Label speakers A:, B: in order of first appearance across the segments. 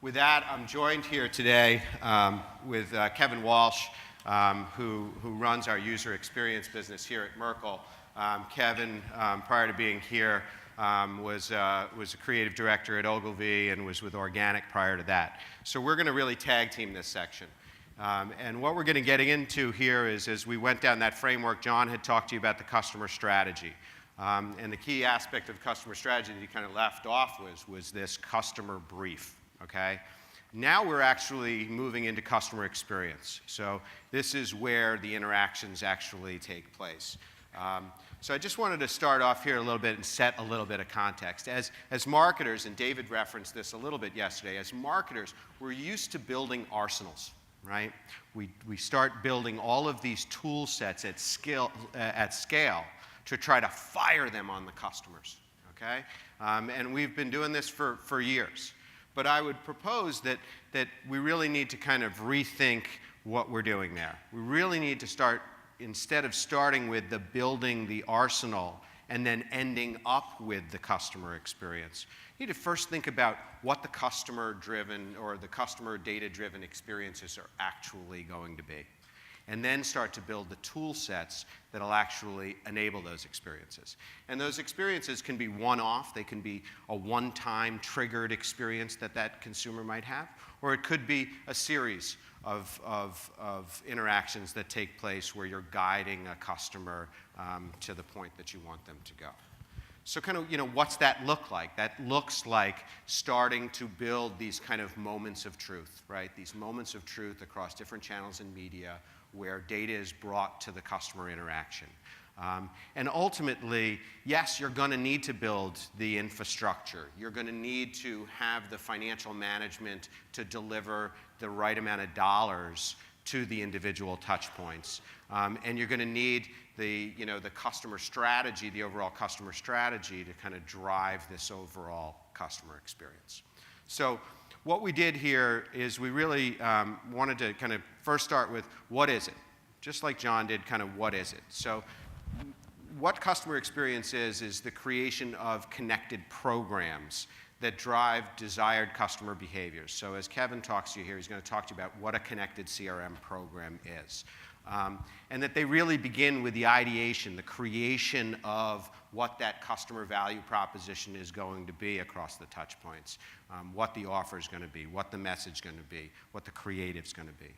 A: With that, I'm joined here today with Kevin Walsh, who runs our user experience business here at Merkle. Kevin, prior to being here, was a creative director at Ogilvy and was with Organic prior to that. So we're going to really tag team this section. And what we're going to get into here is, as we went down that framework, John had talked to you about the customer strategy. And the key aspect of customer strategy that he kind of left off was this customer brief, okay? Now we're actually moving into customer experience. So this is where the interactions actually take place. So I just wanted to start off here a little bit and set a little bit of context. As marketers, and David referenced this a little bit yesterday, as marketers, we're used to building arsenals, right? We start building all of these tool sets at scale to try to fire them on the customers, okay? And we've been doing this for years. But I would propose that we really need to kind of rethink what we're doing there. We really need to start, instead of starting with the building the arsenal and then ending up with the customer experience, you need to first think about what the customer-driven or the customer data-driven experiences are actually going to be. And then start to build the tool sets that'll actually enable those experiences. And those experiences can be one-off. They can be a one-time triggered experience that consumer might have, or it could be a series of interactions that take place where you're guiding a customer to the point that you want them to go. So kind of, what's that look like? That looks like starting to build these kind of moments of truth, right? These moments of truth across different channels and media where data is brought to the customer interaction. And ultimately, yes, you're going to need to build the infrastructure. You're going to need to have the financial management to deliver the right amount of dollars to the individual touch points. And you're going to need the customer strategy, the overall customer strategy to kind of drive this overall customer experience. So what we did here is we really wanted to kind of first start with what is it? Just like John did, kind of what is it? So what customer experience is the creation of connected programs that drive desired customer behaviors. So as Kevin talks to you here, he's going to talk to you about what a connected CRM program is. And that they really begin with the ideation, the creation of what that customer value proposition is going to be across the touch points, what the offer is going to be, what the message is going to be, what the creative is going to be.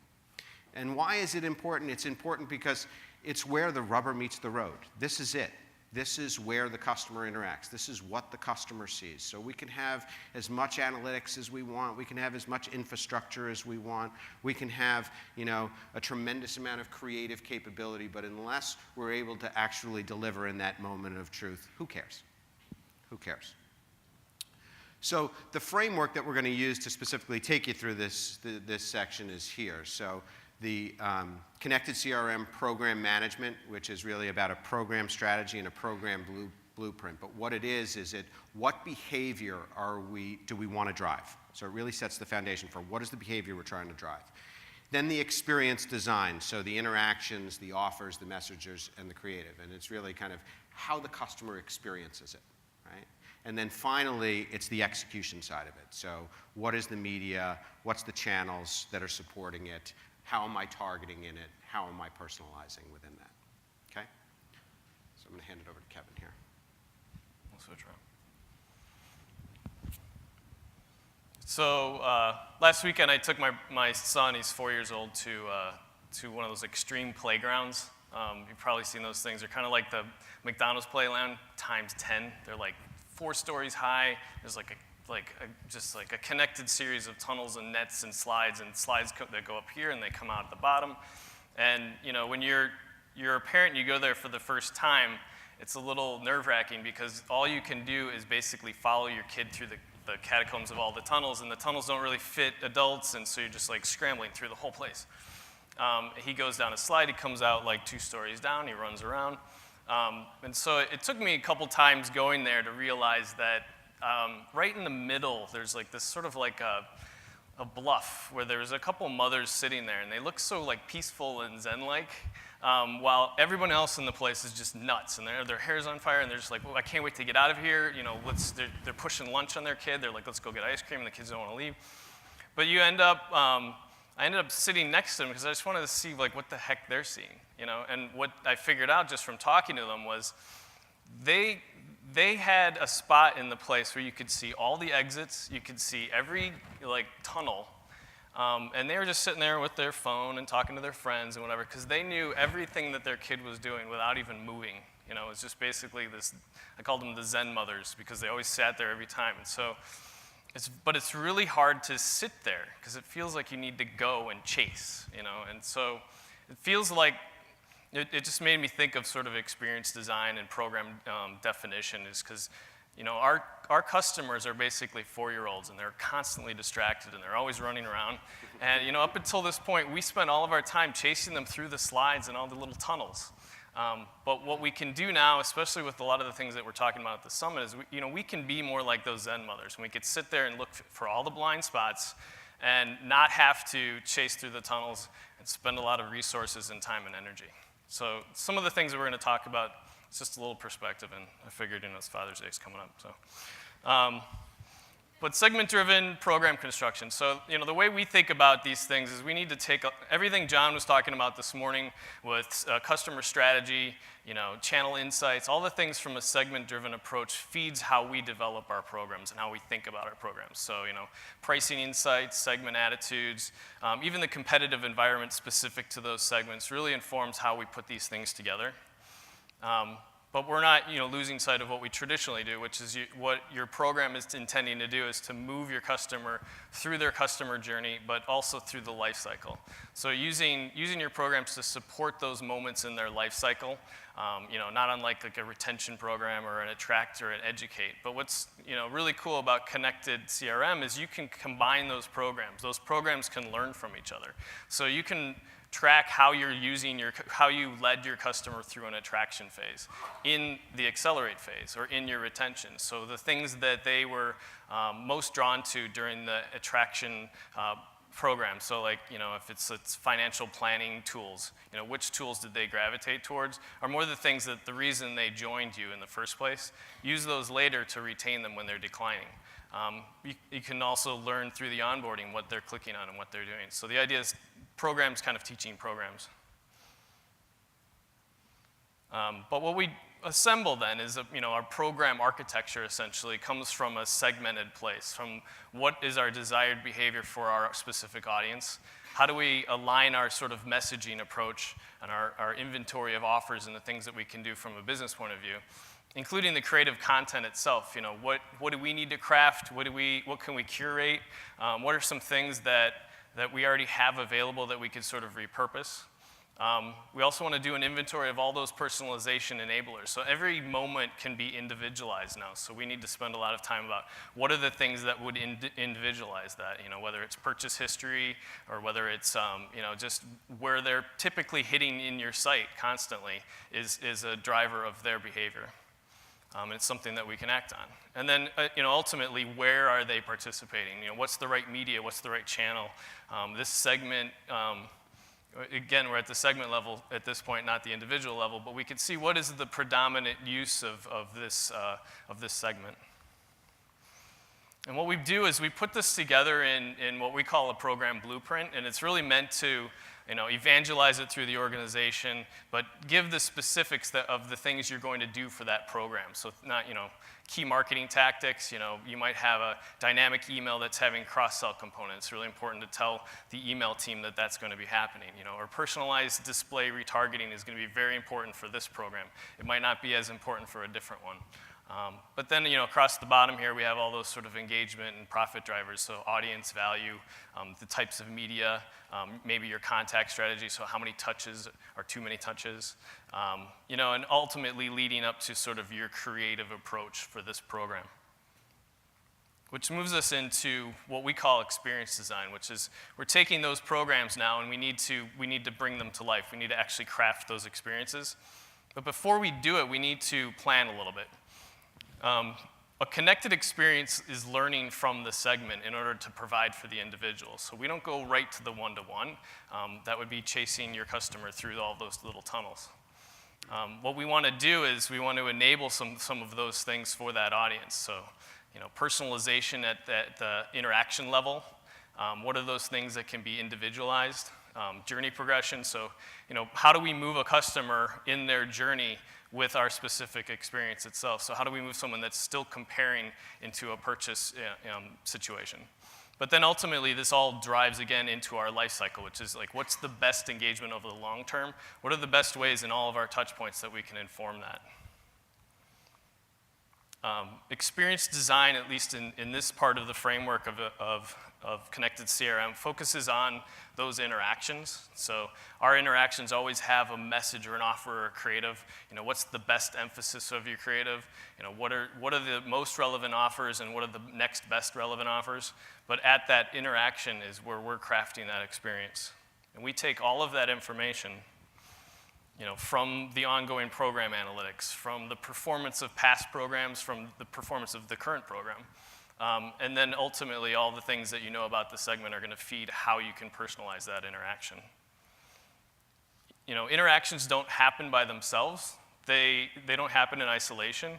A: And why is it important? It's important because it's where the rubber meets the road. This is it. This is where the customer interacts. This is what the customer sees. So we can have as much analytics as we want. We can have as much infrastructure as we want. We can have, a tremendous amount of creative capability, but unless we're able to actually deliver in that moment of truth, who cares? Who cares? So the framework that we're going to use to specifically take you through this section is here. So the connected CRM program management, which is really about a program strategy and a program blueprint. But what it is what behavior do we want to drive? So it really sets the foundation for what is the behavior we're trying to drive. Then the experience design, so the interactions, the offers, the messages, and the creative. And it's really kind of how the customer experiences it, right? And then finally, it's the execution side of it. So what is the media? What's the channels that are supporting it? How am I targeting in it? How am I personalizing within that? Okay? So I'm going to hand it over to Kevin here.
B: We'll switch around. So last weekend I took my son, he's 4 years old, to one of those extreme playgrounds. You've probably seen those things. They're kind of like the McDonald's playground times 10. They're like 4 stories high. There's just like a connected series of tunnels and nets and slides that go up here and they come out at the bottom. And when you're a parent and you go there for the first time, it's a little nerve-wracking because all you can do is basically follow your kid through the catacombs of all the tunnels, and the tunnels don't really fit adults, and so you're just like scrambling through the whole place. He goes down a slide, he comes out like 2 stories down, he runs around. And so it took me a couple times going there to realize that right in the middle, there's like this sort of like a bluff where there's a couple mothers sitting there, and they look so like peaceful and zen-like, while everyone else in the place is just nuts, and their hair's on fire, and they're just like, well, I can't wait to get out of here. They're pushing lunch on their kid. They're like, let's go get ice cream, and the kids don't want to leave. But you end up, I ended up sitting next to them because I just wanted to see like what the heck they're seeing, you know. And what I figured out just from talking to them was they had a spot in the place where you could see all the exits, you could see every like tunnel, and they were just sitting there with their phone and talking to their friends and whatever because they knew everything that their kid was doing without even moving. You know, it was just basically this. I called them the Zen mothers because they always sat there every time, and so. But it's really hard to sit there because it feels like you need to go and chase, you know. And so it feels like it just made me think of sort of experience design and program definition is because, you know, our customers are basically 4-year-olds and they're constantly distracted and they're always running around. And, you know, up until this point, we spent all of our time chasing them through the slides and all the little tunnels. But what we can do now, especially with a lot of the things that we're talking about at the summit, is we can be more like those Zen mothers. And we could sit there and look for all the blind spots and not have to chase through the tunnels and spend a lot of resources and time and energy. So some of the things that we're going to talk about, it's just a little perspective, and I figured, you know, it's Father's Day is coming up. So. But segment-driven program construction. So, you know, the way we think about these things is we need to take everything John was talking about this morning with customer strategy, you know, channel insights, all the things from a segment-driven approach feeds how we develop our programs and how we think about our programs. So, you know, pricing insights, segment attitudes, even the competitive environment specific to those segments really informs how we put these things together. But we're not, you know, losing sight of what we traditionally do, which is what your program is intending to do is to move your customer through their customer journey, but also through the life cycle. So using your programs to support those moments in their life cycle, you know, not unlike like a retention program or an attract or an educate. But what's, you know, really cool about connected CRM is you can combine those programs. Those programs can learn from each other. So you can track how you're how you led your customer through an attraction phase, in the accelerate phase, or in your retention. So the things that they were most drawn to during the attraction program. So like, you know, if it's financial planning tools, you know, which tools did they gravitate towards? Are more the things that the reason they joined you in the first place. Use those later to retain them when they're declining. You can also learn through the onboarding what they're clicking on and what they're doing. So the idea is programs kind of teaching programs. But what we assemble then is, you know, our program architecture essentially comes from a segmented place, from what is our desired behavior for our specific audience. How do we align our sort of messaging approach and our inventory of offers and the things that we can do from a business point of view, including the creative content itself. You know, what do we need to craft? What can we curate? What are some things that we already have available that we could sort of repurpose? We also want to do an inventory of all those personalization enablers. So every moment can be individualized now. So we need to spend a lot of time about what are the things that would individualize that, you know, whether it's purchase history or whether it's, you know, just where they're typically hitting in your site constantly is a driver of their behavior. And it's something that we can act on. And then, you know, ultimately, where are they participating? You know, what's the right media? What's the right channel? This segment, again, we're at the segment level at this point, not the individual level, but we can see what is the predominant use of this segment. And what we do is we put this together in what we call a program blueprint, and it's really meant to, you know, evangelize it through the organization, but give the specifics of the things you're going to do for that program. So not, you know, key marketing tactics, you know, you might have a dynamic email that's having cross-sell components. It's really important to tell the email team that that's going to be happening, you know, or personalized display retargeting is going to be very important for this program. It might not be as important for a different one. But then, you know, across the bottom here, we have all those sort of engagement and profit drivers. So audience value, the types of media, maybe your contact strategy. So how many touches are too many touches? You know, and ultimately leading up to sort of your creative approach for this program. Which moves us into what we call experience design, which is we're taking those programs now and we need to bring them to life. We need to actually craft those experiences. But before we do it, we need to plan a little bit. A connected experience is learning from the segment in order to provide for the individual. So we don't go right to the one-to-one. That would be chasing your customer through all those little tunnels. What we want to do is we want to enable some of those things for that audience. So, you know, personalization at the interaction level, What are those things that can be individualized? Journey progression, so how do we move a customer in their journey with our specific experience itself? So how do we move someone that's still comparing into a purchase situation? But then ultimately, this all drives again into our life cycle, which is like, what's the best engagement over the long term? What are the best ways in all of our touch points that we can inform that? Experience design, at least in this part of the framework of connected CRM, focuses on those interactions. So our interactions always have a message or an offer or a creative. What's the best emphasis of your creative? What are the most relevant offers and what are the next best relevant offers? But at that interaction is where we're crafting that experience. And we take all of that information from the ongoing program analytics, from the performance of past programs, from the performance of the current program. And then ultimately, all the things that you know about the segment are going to feed how you can personalize that interaction. Interactions don't happen by themselves. They don't happen in isolation.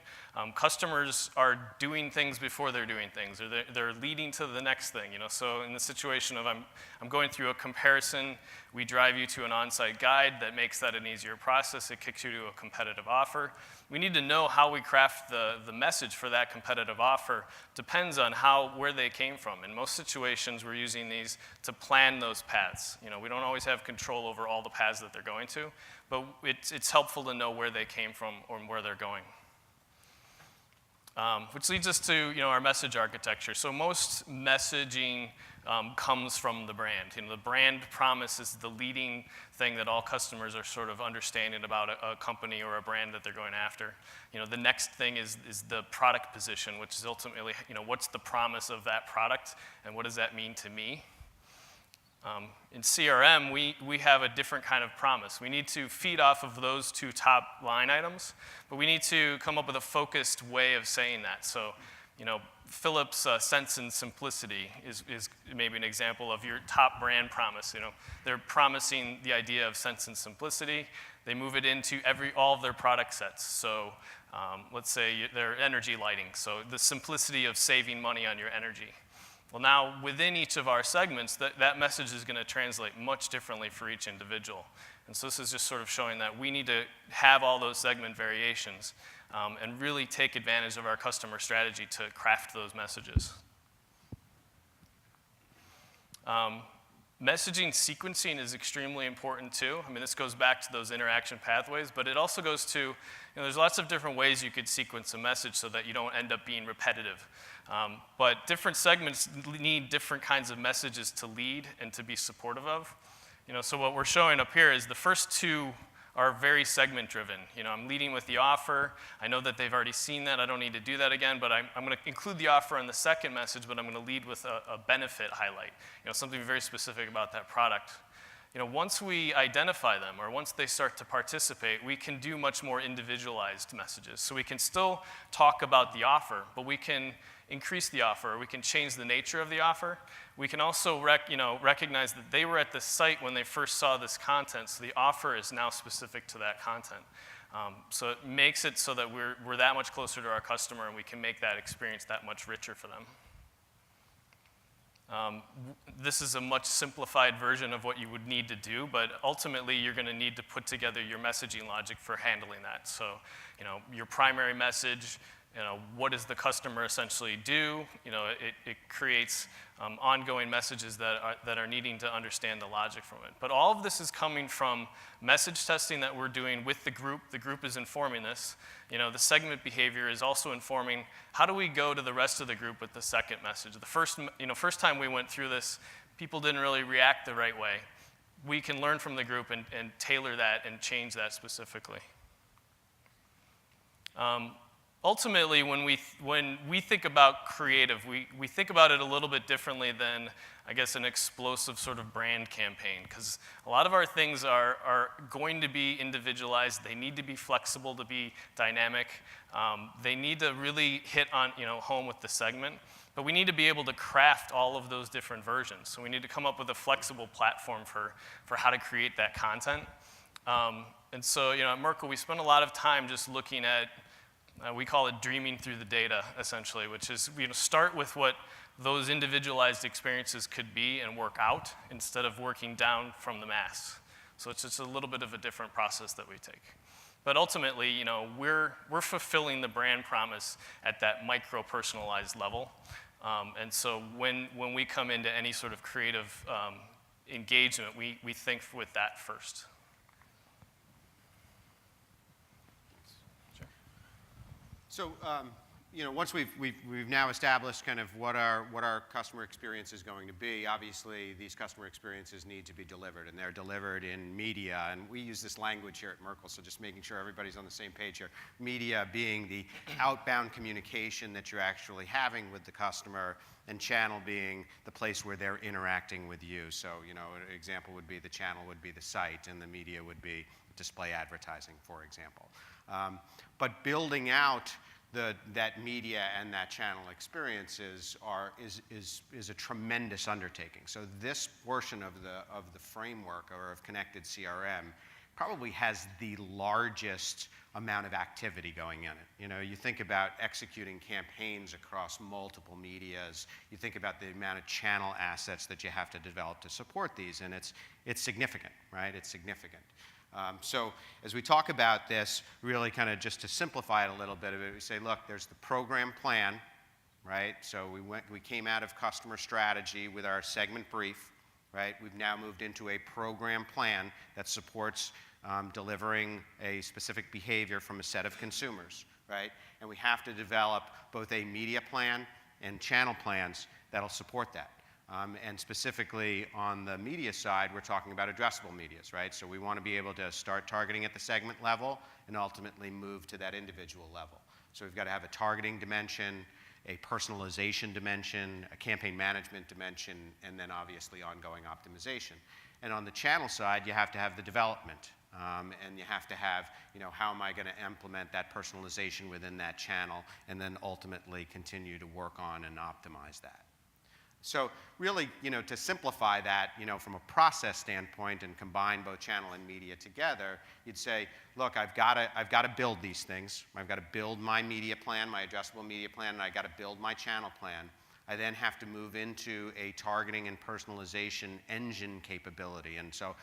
B: Customers are doing things before they're doing things, or they're leading to the next thing. So in the situation of I'm going through a comparison, we drive you to an on-site guide that makes that an easier process. It kicks you to a competitive offer. We need to know how we craft the message for that competitive offer. Depends on where they came from. In most situations, we're using these to plan those paths. We don't always have control over all the paths that they're going to, but it's helpful to know where they came from or where they're going. Which leads us to our message architecture. So most messaging comes from the brand. The brand promise is the leading thing that all customers are sort of understanding about a company or a brand that they're going after. The next thing is the product position, which is ultimately what's the promise of that product and what does that mean to me? In CRM, we have a different kind of promise. We need to feed off of those two top line items, but we need to come up with a focused way of saying that. So, Philips' sense and simplicity is maybe an example of your top brand promise. They're promising the idea of sense and simplicity. They move it into all of their product sets. So let's say their energy lighting. So the simplicity of saving money on your energy. Well, now, within each of our segments, that message is going to translate much differently for each individual. And so this is just sort of showing that we need to have all those segment variations and really take advantage of our customer strategy to craft those messages. Messaging sequencing is extremely important too. This goes back to those interaction pathways, but it also goes to, there's lots of different ways you could sequence a message so that you don't end up being repetitive. But different segments need different kinds of messages to lead and to be supportive of. So what we're showing up here is the first two are very segment driven. I'm leading with the offer. I know that they've already seen that. I don't need to do that again, but I'm going to include the offer in the second message, but I'm going to lead with a benefit highlight, something very specific about that product. Once we identify them or once they start to participate, we can do much more individualized messages. So we can still talk about the offer, but we can increase the offer, we can change the nature of the offer. We can also recognize that they were at the site when they first saw this content, so the offer is now specific to that content. So it makes it so that we're that much closer to our customer and we can make that experience that much richer for them. This is a much simplified version of what you would need to do, but ultimately you're going to need to put together your messaging logic for handling that. So, your primary message, what does the customer essentially do? It creates ongoing messages that are needing to understand the logic from it. But all of this is coming from message testing that we're doing with the group. The group is informing this. The segment behavior is also informing how do we go to the rest of the group with the second message. The first time we went through this, people didn't really react the right way. We can learn from the group and tailor that and change that specifically. Ultimately, when we think about creative, we think about it a little bit differently than, I guess, an explosive sort of brand campaign, because a lot of our things are going to be individualized. They need to be flexible to be dynamic. They need to really hit on home with the segment, but we need to be able to craft all of those different versions. So we need to come up with a flexible platform for how to create that content. And so, at Merkle, we spend a lot of time just looking at We call it dreaming through the data, essentially, which is start with what those individualized experiences could be and work out instead of working down from the mass. So it's just a little bit of a different process that we take. But ultimately, we're fulfilling the brand promise at that micro-personalized level. And so when we come into any sort of creative engagement, we think with that first.
A: So, once we've now established kind of what our customer experience is going to be, obviously these customer experiences need to be delivered, and they're delivered in media. And we use this language here at Merkle, so just making sure everybody's on the same page here. Media being the outbound communication that you're actually having with the customer, and channel being the place where they're interacting with you. So, an example would be the channel would be the site, and the media would be display advertising, for example. But building out that media and that channel experiences is a tremendous undertaking. So this portion of the framework or of connected CRM probably has the largest amount of activity going in it. You think about executing campaigns across multiple medias. You think about the amount of channel assets that you have to develop to support these, and it's significant, right? It's significant. So as we talk about this, really kind of just to simplify it a little bit, we say, look, there's the program plan, right? So we came out of customer strategy with our segment brief, right? We've now moved into a program plan that supports delivering a specific behavior from a set of consumers, right? And we have to develop both a media plan and channel plans that'll support that. And specifically on the media side, we're talking about addressable medias, right? So we want to be able to start targeting at the segment level and ultimately move to that individual level. So we've got to have a targeting dimension, a personalization dimension, a campaign management dimension, and then obviously ongoing optimization. And on the channel side, you have to have the development. And you have to have, how am I going to implement that personalization within that channel, and then ultimately continue to work on and optimize that. So really, to simplify that, from a process standpoint and combine both channel and media together, you'd say, look, I've got to build these things. I've got to build my media plan, my addressable media plan, and I've got to build my channel plan. I then have to move into a targeting and personalization engine capability. And so,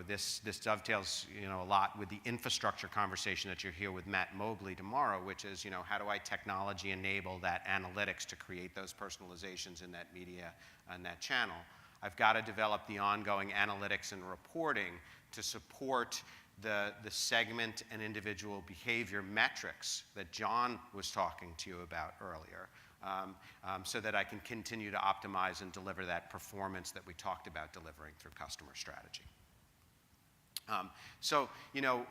A: this dovetails, a lot with the infrastructure conversation that you'll hear with Matt Mobley tomorrow, which is, how do I technology enable that analytics to create those personalizations in that media and that channel? I've got to develop the ongoing analytics and reporting to support the segment and individual behavior metrics that John was talking to you about earlier. So that I can continue to optimize and deliver that performance that we talked about delivering through customer strategy. So,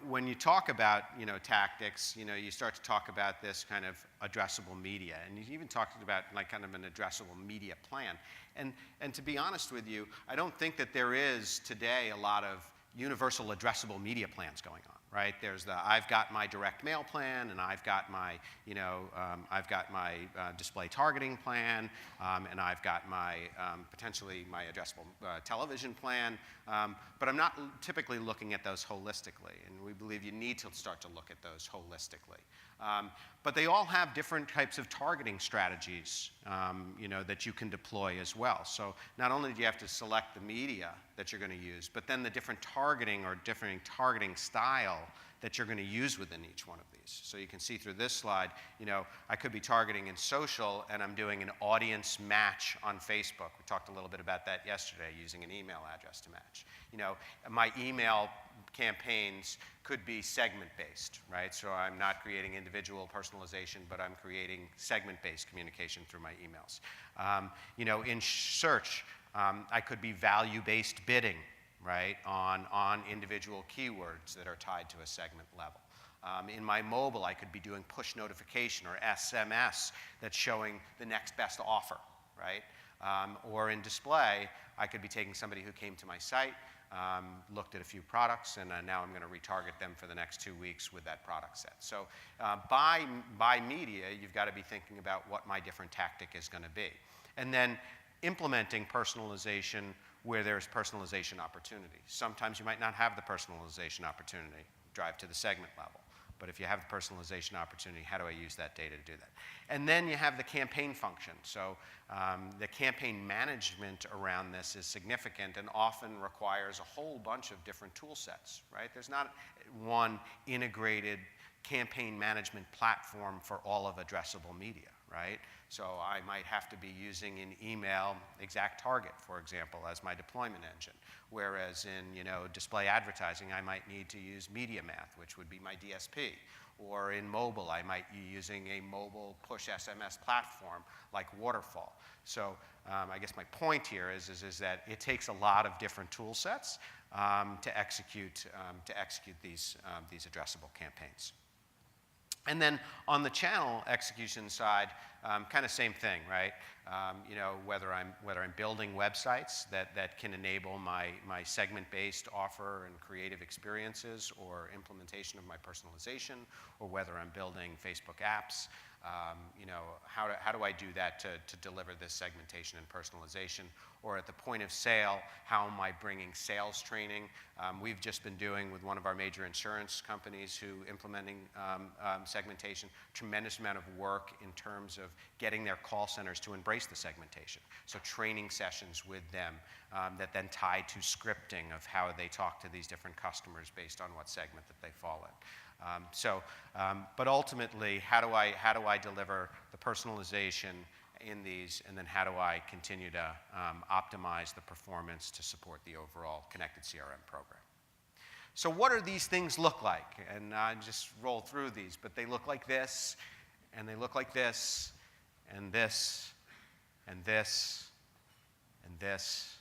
A: when you talk about, tactics, you start to talk about this kind of addressable media. And you even talked about like kind of an addressable media plan. And to be honest with you, I don't think that there is today a lot of universal addressable media plans going on, right? There's I've got my direct mail plan, and I've got my, display targeting plan, and I've got my, potentially my addressable television plan, but I'm not typically looking at those holistically, and we believe you need to start to look at those holistically. But they all have different types of targeting strategies, that you can deploy as well. So not only do you have to select the media that you're going to use, but then the different targeting or different targeting style that you're going to use within each one of these. So you can see through this slide, I could be targeting in social, and I'm doing an audience match on Facebook. We talked a little bit about that yesterday, using an email address to match. My email campaigns could be segment-based, right? So I'm not creating individual personalization, but I'm creating segment-based communication through my emails. In search, I could be value-based bidding, right, on individual keywords that are tied to a segment level. In my mobile, I could be doing push notification or SMS that's showing the next best offer, right? Or in display, I could be taking somebody who came to my site, looked at a few products, and now I'm going to retarget them for the next 2 weeks with that product set. So by media, you've got to be thinking about what my different tactic is going to be. And then implementing personalization where there's personalization opportunity. Sometimes you might not have the personalization opportunity, drive to the segment level. but if you have the personalization opportunity, how do I use that data to do that? And then you have the campaign function. So the campaign management around this is significant and often requires a whole bunch of different tool sets, right? There's not one integrated campaign management platform for all of addressable media, right? So I might have to be using in email ExactTarget, for example, as my deployment engine, whereas in display advertising, I might need to use MediaMath, which would be my DSP, or in mobile, I might be using a mobile push SMS platform like Waterfall. So I guess my point here is that it takes a lot of different tool sets to execute these addressable campaigns. And then on the channel execution side, kind of same thing, right? Whether I'm building websites that can enable my segment-based offer and creative experiences, or implementation of my personalization, or whether I'm building Facebook apps, how do I do that to deliver this segmentation and personalization? Or at the point of sale, how am I bringing sales training? We've just been doing with one of our major insurance companies implementing segmentation, tremendous amount of work in terms of getting their call centers to embrace the segmentation. So training sessions with them that then tie to scripting of how they talk to these different customers based on what segment that they fall in. But ultimately, how do I deliver the personalization in these, and then how do I continue to optimize the performance to support the overall connected CRM program? So what do these things look like? And I just roll through these, but they look like this, and they look like this, and this, and this, and this,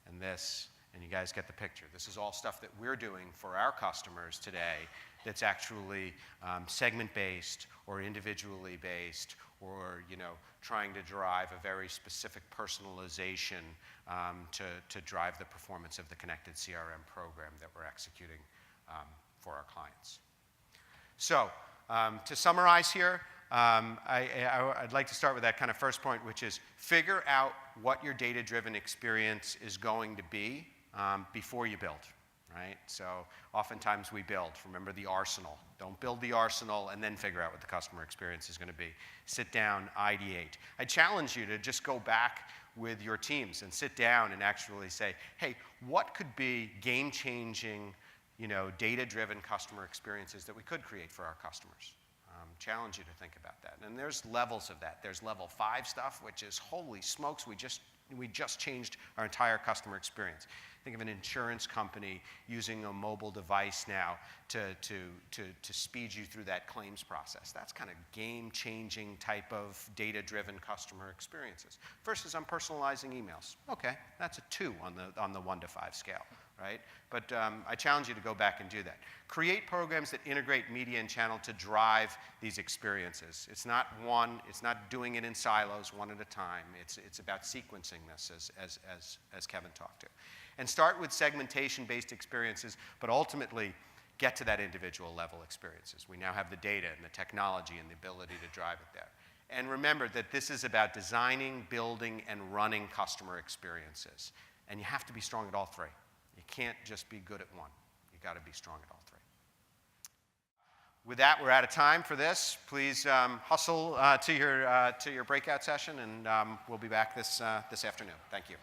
A: and this, and you guys get the picture. This is all stuff that we're doing for our customers today that's actually segment-based or individually based, or trying to drive a very specific personalization to drive the performance of the connected CRM program that we're executing for our clients. So to summarize here, I'd like to start with that kind of first point, which is figure out what your data-driven experience is going to be before you build. Right? So oftentimes we build. Remember the arsenal. Don't build the arsenal and then figure out what the customer experience is going to be. Sit down, ideate. I challenge you to just go back with your teams and sit down and actually say, hey, what could be game-changing, data-driven customer experiences that we could create for our customers? Challenge you to think about that. And there's levels of that. There's level 5 stuff, which is, holy smokes, we just changed our entire customer experience. Think of an insurance company using a mobile device now to speed you through that claims process. That's kind of game-changing type of data-driven customer experiences. Versus I'm personalizing emails. Okay, that's a 2 on the 1 to 5 scale, right? But I challenge you to go back and do that. Create programs that integrate media and channel to drive these experiences. It's not doing it in silos, one at a time. It's about sequencing this, as Kevin talked to. And start with segmentation-based experiences, but ultimately get to that individual level experiences. We now have the data and the technology and the ability to drive it there. And remember that this is about designing, building, and running customer experiences. And you have to be strong at all 3. You can't just be good at one. You got to be strong at all 3. With that, we're out of time for this. Please hustle to your breakout session, and we'll be back this afternoon. Thank you.